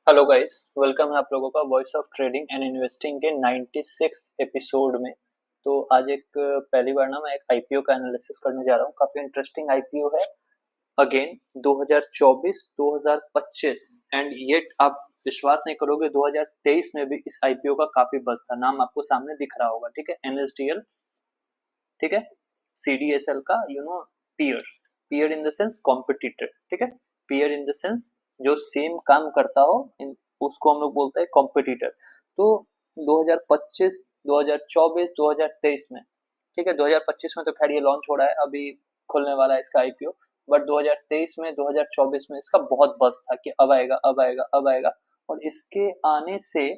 Hello guys, welcome है आप लोगों का voice of trading and investing के 96 एपिसोड में। तो आज एक पहली बार ना मैं एक आईपीओ का एनालिसिस करने जा रहा हूँ। काफी इंटरेस्टिंग आईपीओ है। अगेन 2024 2025 एंड येट आप विश्वास नहीं करोगे 2023 में भी इस आईपीओ का काफी बज़ था। नाम आपको सामने दिख रहा होगा, ठीक है, एनएसडीएल, ठीक है, सीडीएसएल का peer. Peer in the sense competitor, ठीक है, पीयर इन द सेंस जो सेम काम करता हो उसको हम लोग बोलते हैं कॉम्पिटिटर। तो 2025 2024 2023 में, ठीक है, 2025 में तो खैर ये लॉन्च हो रहा है, अभी खुलने वाला है इसका आईपीओ। बट 2023 में 2024 में इसका बहुत बज़ था कि अब आएगा अब आएगा अब आएगा। और इसके आने से,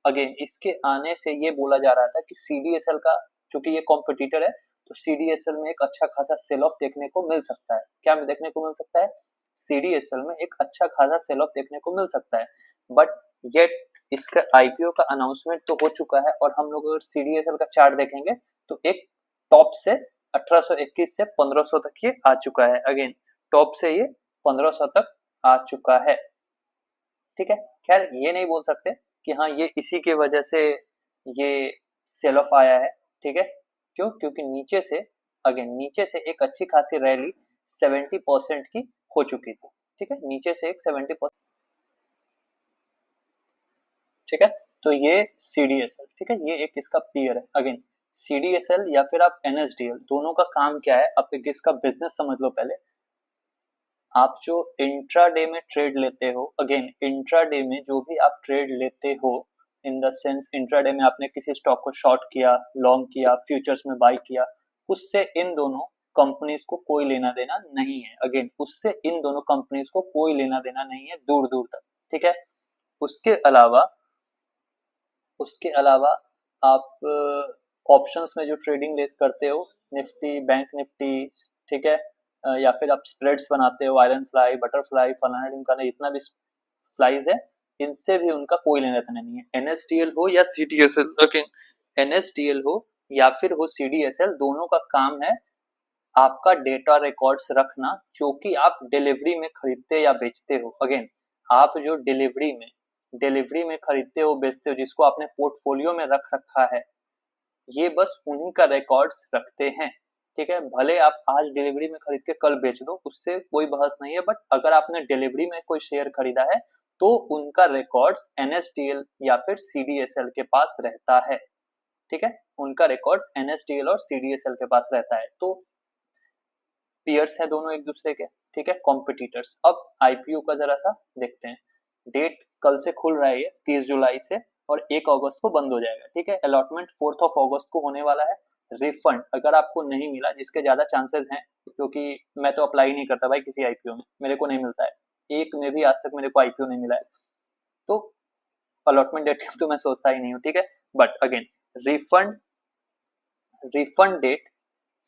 अगेन इसके आने से ये बोला जा रहा था कि सीडीएसएल का, चूंकि ये कॉम्पिटिटर है, तो सीडीएसएल में एक अच्छा खासा सेल ऑफ देखने को मिल सकता है। क्या देखने को मिल सकता है? सीडीएसएल में एक अच्छा खासा सेल ऑफ देखने को मिल सकता है। बट येट इसका आईपीओ का अनाउंसमेंट तो हो चुका है, और हम लोग अगर सीडीएसएल का चार्ट देखेंगे तो एक टॉप से 1821 से 1500 तक ये आ चुका है। अगेन टॉप से ये 1500 तक आ चुका है, ठीक है। खैर ये नहीं बोल सकते कि हाँ ये इसी के वजह से ये सेल ऑफ आया है, ठीक है। क्यों? क्योंकि नीचे से, अगेन नीचे से एक अच्छी खासी रैली 70% की हो चुकी थी, ठीक है, नीचे से एक 70%, ठीक है। तो ये सीडीएसएल, ठीक है, ये एक इसका पीयर है। अगेन सीडीएसएल या फिर आप एनएसडीएल, दोनों का काम क्या है? आप एक इसका बिजनेस समझ लो पहले। आप जो इंट्राडे में ट्रेड लेते हो, अगेन इंट्राडे में जो भी आप ट्रेड लेते हो, इन द सेंस इंट्राडे में आपने किसी स्टॉक को शॉर्ट किया, लॉन्ग किया, फ्यूचर्स में बाय किया, उससे इन दोनों कंपनीज को कोई लेना देना नहीं है। अगेन उससे इन दोनों कंपनीज को कोई लेना देना नहीं है दूर दूर तक, ठीक है। उसके अलावा, उसके अलावा आप ऑप्शंस में जो ट्रेडिंग ले करते हो, निफ्टी, बैंक निफ्टी, ठीक है, या फिर आप स्प्रेड्स बनाते हो, आयरन फ्लाई, बटरफ्लाई, फलाना ढिमकाना, जितना भी फ्लाइज है, इनसे भी उनका कोई लेना देना नहीं है। एनएसडीएल हो या सीडीएसएल, ओके, एनएसडीएल हो या फिर हो सीडीएसएल, दोनों का काम है आपका डेटा रिकॉर्ड्स रखना, जो कि आप डिलीवरी में खरीदते या बेचते हो। अगेन आप जो डिलीवरी में खरीदते हो बेचते हो, जिसको आपने पोर्टफोलियो में रख रखा है, ये बस उन्हीं का रिकॉर्ड्स रखते हैं, ठीक है। भले आप आज डिलीवरी में खरीद के कल बेच दो, उससे कोई बहस नहीं है, बट अगर आपने डिलीवरी में कोई शेयर खरीदा है तो उनका रिकॉर्ड्स एनएसडीएल या फिर सीडीएसएल के पास रहता है, ठीक है। उनका रिकॉर्ड्स एनएसडीएल और सीडीएसएल के पास रहता है। तो पीयर्स है दोनों एक दूसरे के, ठीक है, कॉम्पिटिटर्स। अब आईपीओ का जरा सा देखते हैं। डेट कल से खुल रहा है, ये 30 जुलाई से, और 1 अगस्त को बंद हो जाएगा, ठीक है। अलॉटमेंट 4 अगस्त को होने वाला है। रिफंड अगर आपको नहीं मिला, जिसके ज्यादा चांसेस हैं, क्योंकि मैं तो अप्लाई नहीं करता भाई किसी आईपीओ में, मेरे को नहीं मिलता है, एक में भी आज तक मेरे को आईपीओ नहीं मिला है, तो अलॉटमेंट डेट तो मैं सोचता ही नहीं हूँ, ठीक है। But again refund, refund date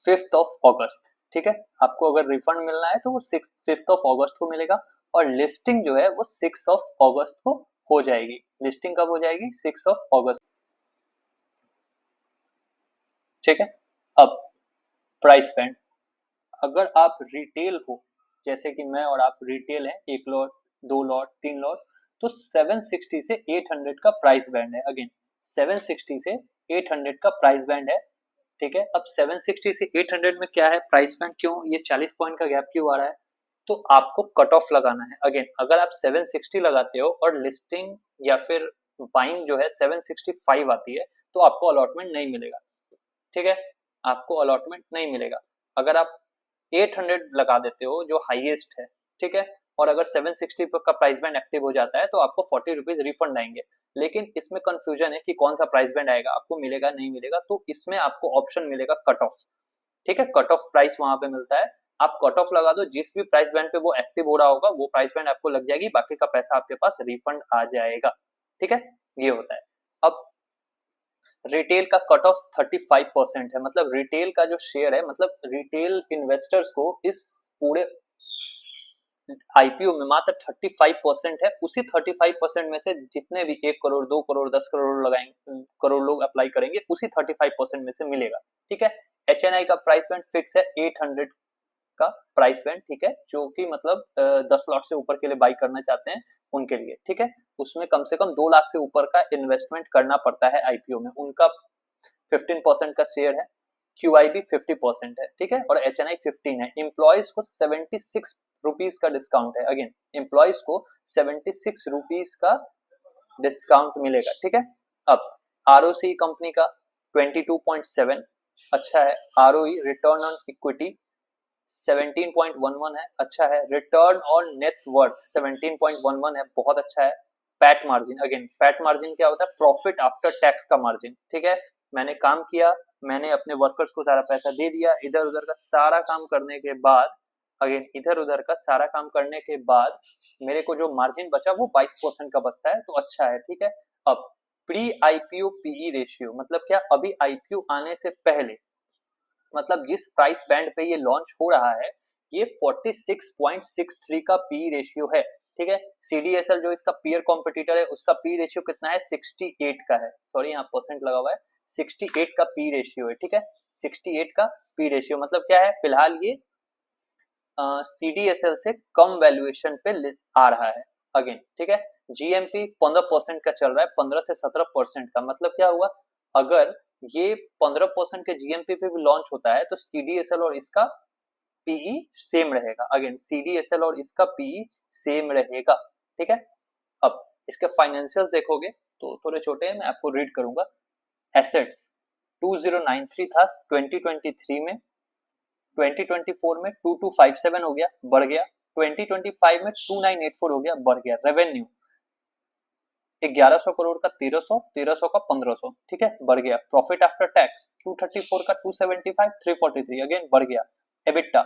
5 अगस्त, ठीक है। आपको अगर रिफंड मिलना है तो वो 5 अगस्त को मिलेगा, और लिस्टिंग जो है वो 6 अगस्त को हो जाएगी। लिस्टिंग कब हो जाएगी? 6 अगस्त, ठीक है। अब प्राइस बैंड, अगर आप रिटेल हो, जैसे कि मैं और आप रिटेल है, 1 लॉट, 2 लॉट, 3 लॉट, तो 760 से 800 का प्राइस बैंड है। अगेन 760 से 800 का प्राइस बैंड है, ठीक है। अब 760 से 800 में क्या है प्राइस बैंड? क्यों ये 40 पॉइंट का गैप क्यों आ रहा है? तो आपको कट ऑफ लगाना है। अगेन अगर आप 760 लगाते हो और लिस्टिंग या फिर बाइंग जो है 765 आती है, तो आपको अलॉटमेंट नहीं मिलेगा, ठीक है, आपको अलॉटमेंट नहीं मिलेगा। अगर आप 800 लगा देते हो जो हाईएस्ट है, ठीक है, और अगर 760 का प्राइस बैंड एक्टिव हो जाता है तो आपको 40 रुपीज रिफंड आएंगे। लेकिन इसमें कंफ्यूजन है कि कौन सा प्राइस बैंड आएगा, आपको मिलेगा नहीं मिलेगा। तो इसमें आपको ऑप्शन मिलेगा कट ऑफ, ठीक है, कट ऑफ प्राइस वहां पे मिलता है। आप कट ऑफ लगा दो, जिस भी प्राइस बैंड पे वो एक्टिव हो रहा होगा वो प्राइस बैंड आपको लग जाएगी, बाकी का पैसा आपके पास रिफंड आ जाएगा, ठीक है। ये होता है। अब रिटेल का कट ऑफ 35% है, मतलब रिटेल का जो शेयर है, मतलब रिटेल इन्वेस्टर्स को इस पूरे आईपीओ में मात्र 35% है। उसी 35% में से जितने भी 1 करोड़, 2 करोड़, 10 करोड़ लगाएंगे, करोड़ लोग अप्लाई करेंगे, उसी 35% में से मिलेगा, ठीक है। एच एन आई का प्राइस बैंड फिक्स है 800 का प्राइस बैंड, ठीक है, जो कि मतलब 10 लॉट से ऊपर के लिए बाई करना चाहते हैं उनके लिए, ठीक है। उसमें कम से कम 2 लाख से ऊपर का इन्वेस्टमेंट करना पड़ता है आईपीओ में। उनका 15% का शेयर है, QIB 50% है, ठीक है, और HNI 15 है। एम्प्लॉयज को 76 रुपीज का डिस्काउंट है। अगेन एम्प्लॉयज को 76 रुपीज का डिस्काउंट मिलेगा, ठीक है। अब ROC कंपनी का 22.7 अच्छा है। ROE रिटर्न ऑन इक्विटी 17.11 है, अच्छा है। रिटर्न ऑन नेट वर्थ 17.11 है, बहुत अच्छा है। PAT margin, again PAT margin क्या होता है? प्रॉफिट आफ्टर टैक्स का मार्जिन, ठीक है। मैंने काम किया, मैंने अपने वर्कर्स को सारा पैसा दे दिया, इधर उधर का सारा काम करने के बाद, अगेन इधर उधर का सारा काम करने के बाद मेरे को जो मार्जिन बचा वो 22% का बचता है, तो अच्छा है, ठीक है। अब प्री आईपीओ पीई रेशियो मतलब क्या? अभी आईपीओ आने से पहले, मतलब जिस प्राइस बैंड पे ये लॉन्च हो रहा है, ये 46.63 का पी रेशियो है, ठीक है। सीडीएसएल जो इसका पीयर कॉम्पिटिटर है, उसका पी रेशियो कितना है? 68 का है, सॉरी यहाँ परसेंट लगा हुआ है, 68 का पी रेशियो है, ठीक है। 68 का पी रेशियो मतलब क्या है? फिलहाल ये सीडीएसएल से कम वैल्यूएशन पे आ रहा है, अगेन, ठीक है। जीएमपी 15% का चल रहा है, 15 से 17% का, मतलब क्या हुआ? अगर ये 15% के जीएमपी पे भी लॉन्च होता है तो सीडीएसएल और इसका पीई सेम रहेगा। अगेन सीडीएसएल और इसका पीई सेम रहेगा, ठीक है। अब इसके फाइनेंशियल्स देखोगे तो थोड़े छोटे हैं, मैं आपको रीड करूंगा। एसेट्स 2093 था 2023 में, 2024 में 2257 हो गया, बढ़ गया। 2025 में 2984 हो गया, बढ़ गया। रेवेन्यू 1100 करोड़ का 1300, 1300 का 1500, ठीक है, बढ़ गया। प्रॉफिट आफ्टर टैक्स 234 का 275, 343, अगेन बढ़ गया। एबिटा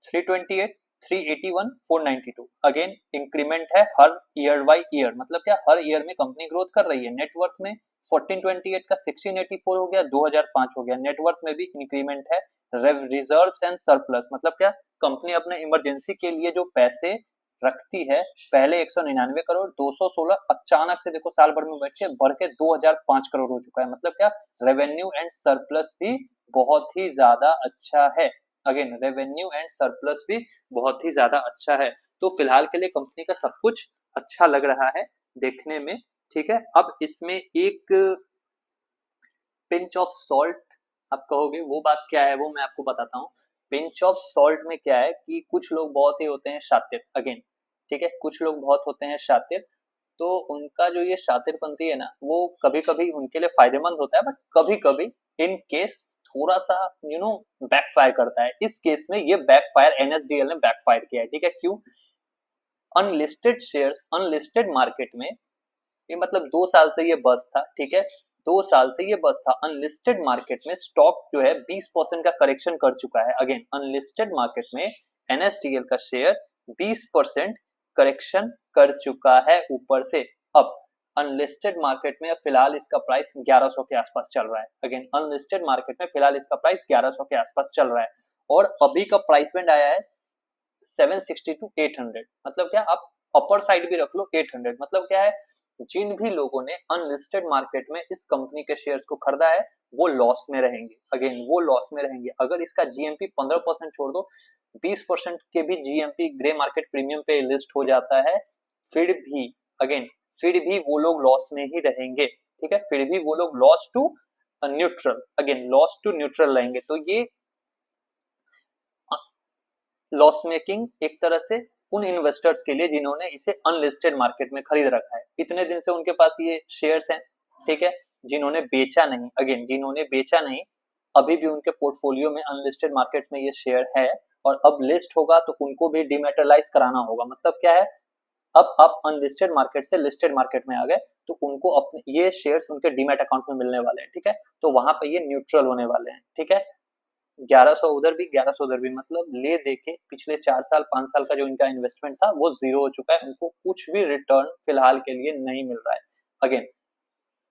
328, 381, 492, अगेन इंक्रीमेंट है हर ईयर बाय ईयर, मतलब क्या? हर ईयर में कंपनी ग्रोथ कर रही है। नेटवर्थ में 1428 का 1684 हो गया, 2005 हो गया। नेटवर्थ में भी इंक्रीमेंट है। रिजर्व्स एंड सरप्लस मतलब क्या? कंपनी अपने इमरजेंसी के लिए जो पैसे रखती है, पहले 199 करोड़, 216, अचानक से देखो साल भर में बैठ के बढ़ के 2005 करोड़ हो चुका है, मतलब क्या? रेवेन्यू एंड सरप्लस भी बहुत ही ज्यादा अच्छा है। अगेन रेवेन्यू एंड सरप्लस भी बहुत ही ज्यादा अच्छा है। तो फिलहाल के लिए कंपनी का सब कुछ अच्छा लग रहा है देखने में, ठीक है। अब इसमें एक पिंच ऑफ सॉल्ट आप कहोगे, वो बात क्या है? वो मैं आपको बताता हूँ। पिंच ऑफ सॉल्ट में क्या है कि कुछ लोग बहुत ही होते हैं शातिर, अगेन, ठीक है, कुछ लोग बहुत होते हैं शातिर, तो उनका जो ये शातिरपंती है ना, वो कभी कभी उनके लिए फायदेमंद होता है, बट कभी कभी इन केस थोड़ा सा बैकफायर करता है। इस केस में ये बैकफायर एनएसडीएल ने बैकफायर किया है, ठीक है। क्यों? अनलिस्टेड शेयर्स अनलिस्टेड मार्केट में, ये मतलब 2 साल से ये बस था, ठीक है, 2 साल से ये बस था। अनलिस्टेड मार्केट में स्टॉक जो है 20% का करेक्शन कर चुका है। अगेन अनलिस्टेड मार्केट में एनएसडीएल का शेयर 20% करेक्शन कर चुका है ऊपर से। अब अनलिस्टेड मार्केट में फिलहाल इसका प्राइस 1100 के आसपास चल रहा है। अगेन अनलिस्टेड मार्केट में फिलहाल इसका प्राइस 1100 के आसपास चल रहा है, और अभी का प्राइस बैंड आया है 760 टू 800, मतलब क्या? आप अपर साइड भी रख लो 800, मतलब क्या है? जिन भी लोगों ने अनलिस्टेड मार्केट में इस कंपनी के शेयर्स को खरीदा है वो लॉस में रहेंगे। अगेन वो लॉस में रहेंगे। अगर इसका जीएमपी 15% छोड़ दो, 20% के भी जीएमपी ग्रे मार्केट प्रीमियम पे लिस्ट हो जाता है, फिर भी अगेन फिर भी वो लोग लॉस में ही रहेंगे, ठीक है। फिर भी वो लोग loss to neutral, again loss to neutral रहेंगे। तो ये लॉस मेकिंग एक तरह से उन इन्वेस्टर्स के लिए जिन्होंने इसे अनलिस्टेड मार्केट में खरीद रखा है, इतने दिन से उनके पास ये शेयर्स हैं, ठीक है, जिन्होंने बेचा नहीं, अगेन जिन्होंने बेचा नहीं, अभी भी उनके पोर्टफोलियो में अनलिस्टेड मार्केट में ये शेयर है, और अब लिस्ट होगा तो उनको भी डिमेटलाइज कराना होगा। मतलब क्या है? अब आप अनलिस्टेड मार्केट से लिस्टेड मार्केट में आ गए तो उनको अपने ये शेयर्स उनके डीमैट अकाउंट में मिलने वाले हैं, ठीक है। तो वहां पे ये न्यूट्रल होने वाले हैं, ठीक है। 1100 उधर भी 1100 उधर भी, मतलब ले दे के पिछले 4 साल 5 साल का जो इनका इन्वेस्टमेंट था वो जीरो हो चुका है। उनको कुछ भी रिटर्न फिलहाल के लिए नहीं मिल रहा है। अगेन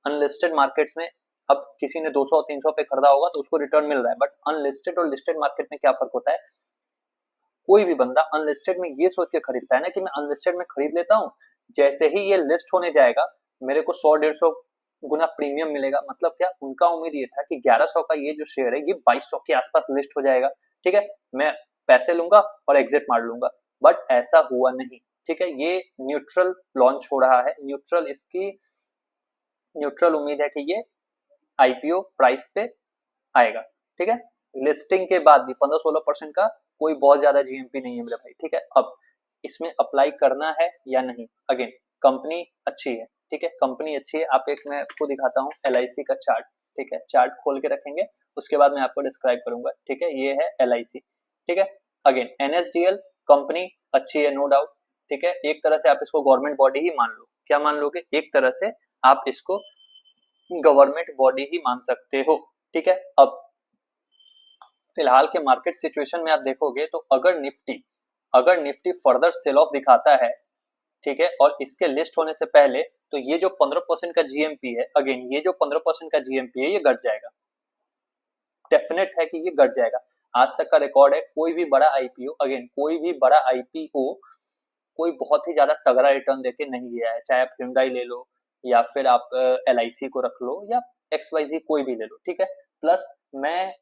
अनलिस्टेड मार्केट्स में अब किसी ने 200 300 पे खरीदा होगा तो उसको रिटर्न मिल रहा है, बट अनलिस्टेड और लिस्टेड मार्केट में क्या फर्क होता है? कोई भी बंदा अनलिस्टेड में ये सोच के खरीदता है ना कि मैं अनलिस्टेड में खरीद लेता हूँ, जैसे ही ये लिस्ट होने जाएगा मेरे को 100 150 गुना प्रीमियम मिलेगा। मतलब क्या? उनका उम्मीद ये था कि 1100 का ये जो शेयर है ये 2200 के आसपास लिस्ट हो जाएगा, ठीक है। मैं पैसे लूंगा और एग्जिट मार लूंगा, बट ऐसा हुआ नहीं। ठीक है, ये न्यूट्रल लॉन्च हो रहा है, न्यूट्रल इसकी न्यूट्रल उम्मीद है कि ये आईपीओ प्राइस पे आएगा। ठीक है, लिस्टिंग के बाद भी 15-16% का कोई बहुत ज्यादा जीएमपी नहीं है मेरे भाई। ठीक है, अब इसमें अप्लाई करना है या नहीं, अगेन कंपनी अच्छी है। ठीक है, कंपनी अच्छी है। आप एक मैं आपको दिखाता हूँ LIC का चार्ट। ठीक है, चार्ट खोल के रखेंगे, उसके बाद मैं आपको डिस्क्राइब करूंगा। ठीक है, ये है LIC। ठीक है, अगेन NSDL कंपनी अच्छी है, नो डाउट। ठीक है, एक तरह से आप इसको गवर्नमेंट बॉडी ही मान लो। क्या मान लोगे? एक तरह से आप इसको गवर्नमेंट बॉडी ही मान सकते हो। ठीक है, अब फिलहाल के मार्केट सिचुएशन में आप देखोगे तो अगर निफ्टी फर्दर सेल ऑफ दिखाता है, ठीक है, और इसके लिस्ट होने से पहले, तो ये जो 15% का जीएमपी है, अगेन ये जो 15% का जीएमपी है, ये घट जाएगा। डेफिनेट है कि ये घट जाएगा। आज तक का रिकॉर्ड है, कोई भी बड़ा आईपीओ, अगेन कोई भी बड़ा आईपीओ कोई बहुत ही ज्यादा तगड़ा रिटर्न देके नहीं गया है। चाहे आप Hyundai ले लो, या फिर आप LIC को रख लो, या XYZ कोई भी ले लो। ठीक है, प्लस मैं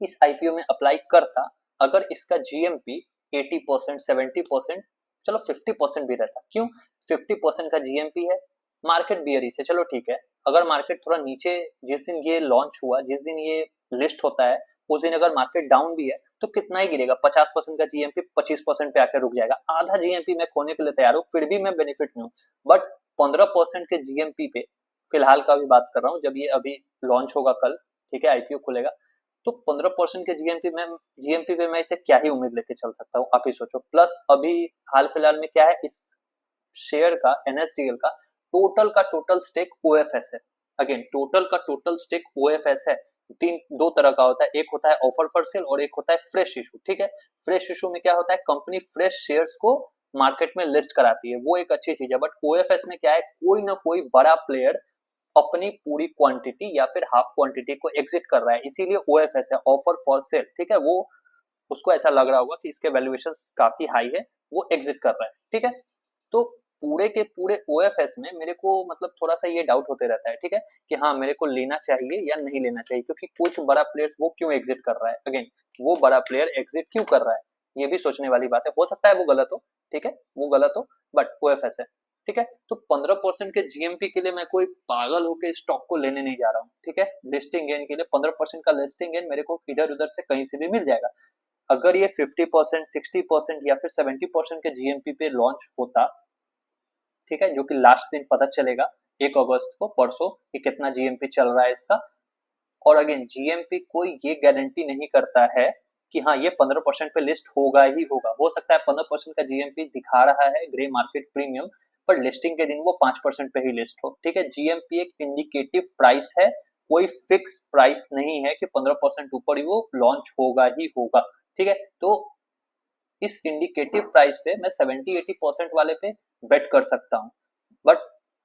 इस आईपीओ में अप्लाई करता अगर इसका जीएमपी 80%, 70%, चलो 50% भी रहता। क्यों? 50% का जीएमपी है, मार्केट बियरिश है, चलो ठीक है। अगर मार्केट थोड़ा नीचे, जिस दिन ये लॉन्च हुआ, जिस दिन ये लिस्ट होता है, उस दिन अगर मार्केट डाउन भी है तो कितना ही गिरेगा? 50% का जीएमपी 25% पे आकर रुक जाएगा। आधा जीएमपी मैं खोने के लिए तैयार हूँ, फिर भी मैं बेनिफिट में हूँ। बट 15% के जीएमपी पे फिलहाल का भी बात कर रहा हूँ, जब ये अभी लॉन्च होगा कल, ठीक है, आईपीओ खुलेगा, तो 15% के जीएमपी पे मैं इसे क्या ही उम्मीद लेके चल सकता हूँ, आप ही सोचो। प्लस अभी हाल फिलहाल में क्या है, इस शेयर का, NSDL का टोटल स्टेक OFS है। अगेन टोटल का टोटल स्टेक OFS है। दो तरह का होता है, एक होता है ऑफर फॉर सेल और एक होता है फ्रेश इशू। ठीक है, फ्रेश इशू में क्या होता है, कंपनी फ्रेश शेयर्स को मार्केट में लिस्ट कराती है, वो एक अच्छी चीज है। बट OFS में क्या है, कोई ना कोई बड़ा प्लेयर अपनी पूरी क्वांटिटी या फिर हाफ क्वांटिटी को एग्जिट कर रहा है, इसीलिए OFS है, ऑफर फॉर सेल। ठीक है, वो उसको ऐसा लग रहा होगा कि इसके वैल्यूएशन काफी हाई है, वो एग्जिट कर रहा है। ठीक है, तो पूरे के पूरे OFS में मेरे को मतलब थोड़ा सा ये डाउट होते रहता है। ठीक है, कि हाँ मेरे को लेना चाहिए या नहीं लेना चाहिए, क्योंकि कुछ बड़ा प्लेयर्स वो क्यों एग्जिट कर रहा है, अगेन वो बड़ा प्लेयर एग्जिट क्यों कर रहा है, ये भी सोचने वाली बात है। हो सकता है वो गलत हो, ठीक है, वो गलत हो, बट OFS है। ठीक है, तो 15% के जीएमपी के लिए मैं कोई पागल होकर स्टॉक को लेने नहीं जा रहा हूँ। ठीक है, लिस्टिंग गेन के लिए 15% का लिस्टिंग गेन मेरे को इधर उधर से कहीं से भी मिल जाएगा। अगर ये 50%, 60% या फिर 70% के जीएमपी पे लॉन्च होता, ठीक है, जो कि लास्ट दिन पता चलेगा 1 अगस्त को, परसों, कि कितना जीएमपी चल रहा है इसका। और अगेन जीएमपी कोई ये गारंटी नहीं करता है कि हाँ ये 15% पे लिस्ट होगा ही होगा। हो सकता है 15% का जीएमपी दिखा रहा है ग्रे मार्केट प्रीमियम, पर लिस्टिंग के दिन वो 5% पे ही लिस्ट हो। ठीक है, जीएमपी एक इंडिकेटिव प्राइस है, कोई फिक्स प्राइस नहीं है कि 15% ऊपर ही वो लॉन्च होगा ही होगा। ठीक है, तो इस इंडिकेटिव प्राइस पे मैं 70-80% वाले पे बेट कर सकता हूँ। बट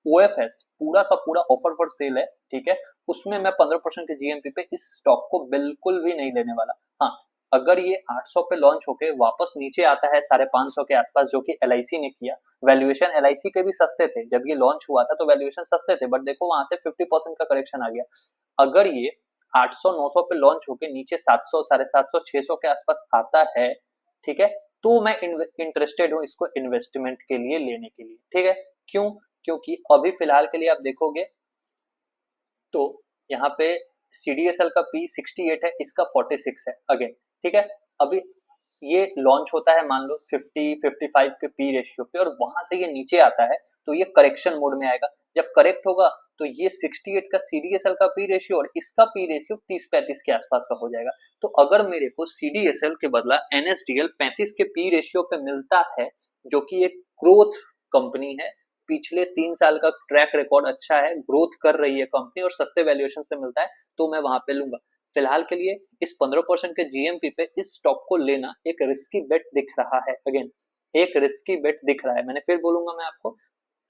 OFS पूरा का पूरा ऑफर फॉर सेल है, ठीक है, उसमें मैं 15% के जीएमपी पे इस स्टॉक को बिल्कुल भी नहीं लेने वाला। हाँ, अगर ये 800 पे लॉन्च होके वापस नीचे आता है 550 के आसपास, जो कि LIC ने किया, वैल्यूएशन LIC के भी सस्ते थे जब ये लॉन्च हुआ था, तो वैल्यूएशन सस्ते थे, बट देखो वहां से 50% का करेक्शन आ गया। अगर ये 800-900 पे लॉन्च होके नीचे 700, 750, 600 के आसपास आता है, ठीक है, तो मैं इंटरेस्टेड हूँ इसको इन्वेस्टमेंट के लिए लेने के लिए। ठीक है, क्यों? क्योंकि अभी फिलहाल के लिए आप देखोगे तो यहाँ पे CDSL का P 68 है, इसका 46 है अगेन। ठीक है, अभी ये लॉन्च होता है मान लो 50-55 के P रेशियो पे, और वहां से ये नीचे आता है, तो ये करेक्शन मोड में आएगा। जब करेक्ट होगा तो ये 68 का CDSL का P रेशियो और इसका P रेशियो 30-35 के आसपास का हो जाएगा। तो अगर मेरे को CDSL के बदला NSDL 35 के P रेशियो पे मिलता है, जो कि एक ग्रोथ कंपनी है, पिछले 3 साल का ट्रैक रिकॉर्ड अच्छा है, ग्रोथ कर रही है कंपनी और सस्ते वैल्यूएशन पे मिलता है, तो मैं वहां पे लूंगा। फिलहाल के लिए इस 15% के जीएमपी पे इस स्टॉक को लेना एक रिस्की बेट दिख रहा है। अगेन एक रिस्की बेट दिख रहा है, मैंने फिर बोलूंगा मैं आपको,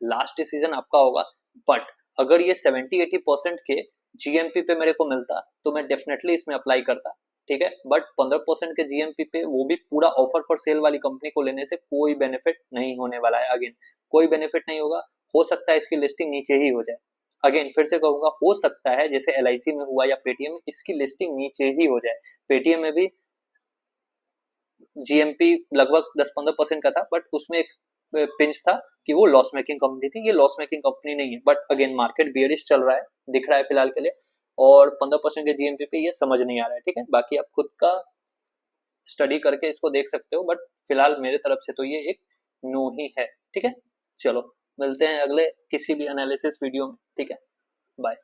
लास्ट डिसीजन आपका होगा। बट अगर ये 70-80% के जीएमपी पे मेरे को मिलता तो मैं डेफिनेटली इसमें अप्लाई करता। ठीक है, बट 15% के जीएमपी पे, वो भी पूरा ऑफर फॉर सेल वाली कंपनी को लेने से कोई बेनिफिट नहीं होने वाला है। अगेन कोई बेनिफिट नहीं होगा, हो सकता है इसकी लिस्टिंग नीचे ही हो जाए। अगेन फिर से कहूंगा, हो सकता है जैसे LIC में हुआ या पेटीएम में, इसकी लिस्टिंग नीचे ही हो जाए। पेटीएम में भी जीएमपी लगभग 10-15% का था, बट उसमें एक पिंच था कि वो लॉस मेकिंग कंपनी थी। ये लॉस मेकिंग कंपनी नहीं है, बट अगेन मार्केट बियरिश चल रहा है, दिख रहा है फिलहाल के लिए, और 15% के जीएमपी पे ये समझ नहीं आ रहा है। ठीक है, बाकी आप खुद का स्टडी करके इसको देख सकते हो, बट फिलहाल मेरे तरफ से तो ये एक नो ही है। ठीक है, चलो मिलते हैं अगले किसी भी एनालिसिस वीडियो में। ठीक है, बाय।